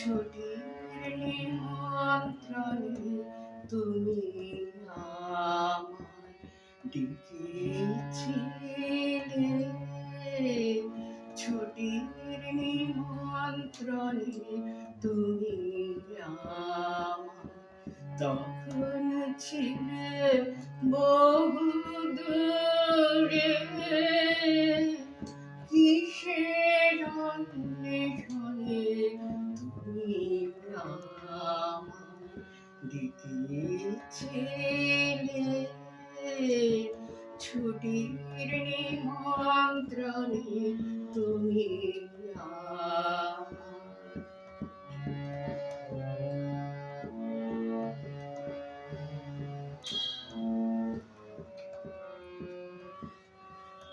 ছুটির নিমন্ত্রণে তুমি আমায় ডেকেছিলে। ছুটির নিমন্ত্রণে তুমি আমায় তখন ছিলে বহু দূরে। কিসের অন্বেষণে তুমি আমায় ডেকেছিলে। ছুটির নিমন্ত্রণে তুমি আমায়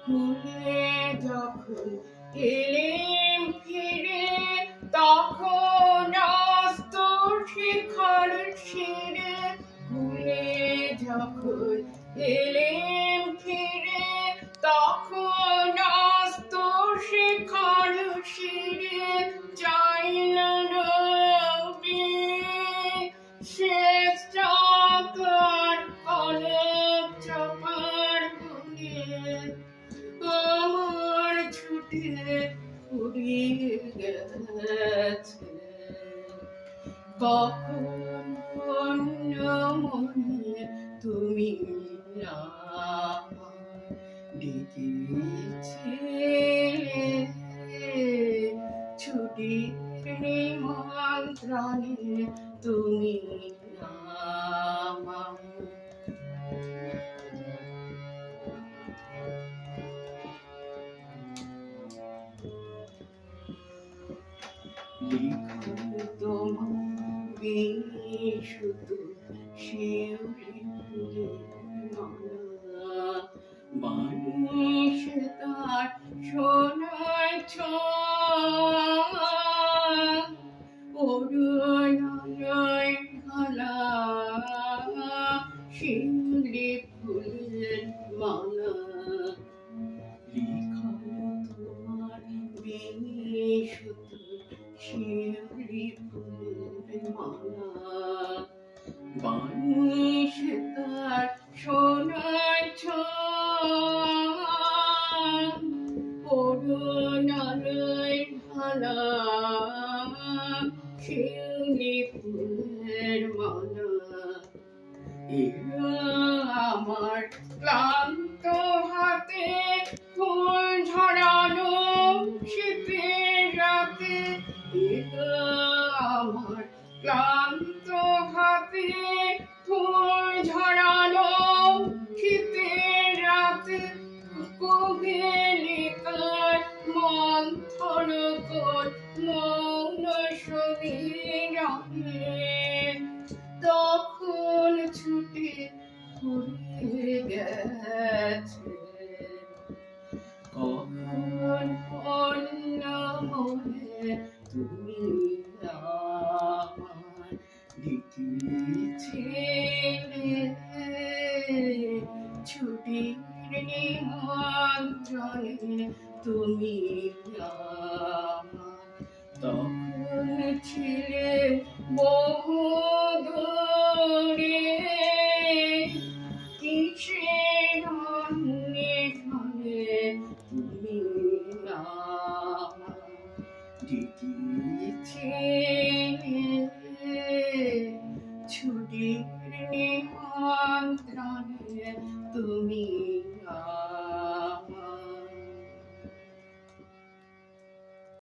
ভুলে যখন এলেম ফিরে, তখন অস্ত শিখর শিরে। ভুলে যখন এলেম ফিরে, তখন অস্ত শিখর শিরে। চাইল রবি শেষ চাকার কলক চাপার গুনে। আমার ছুটে ফুরিয়ে গেছে, কখন অন্য মনে তুমি আমায় ডেকেছিলে। ছুটির নিমন্ত্রণে তুমি আমায় লিখন তোমার বিশুদ্ধ শিউলি ফুলের মালা। বানিশ তার সোনার ছোঁয়া, অরুণালয় ঢালা শিউলি ফুলের মালা। লিখন তোমার বিশুদ্ধ শিউলি ফুলের মালা। বানিশ তার সোনার ছোঁয়া, অরুণালয় ঢালা শিউলি ফুলের মালা। এলো আমার ক্লান্ত হাতে ফুল ঝরানো শীতের রাতে। এলো আমার ক্লান্ত হাতে ফুল ঝরানো শীতের রাতে। কোহেলিকার মন্থর কোন মৌন সমীরণে, তখন ছুটে ফুরিয়ে গেছে, কখন অন্য মনে তুমি আমায় ডেকেছিলে। ছুটির নিমন্ত্রণে তুমি আমায় তখন ছিলে বহু দূরে। কিসের অন্বেষণে তুমি আমায় ডেকেছিলে। ছুটির নিমন্ত্রণে তুমি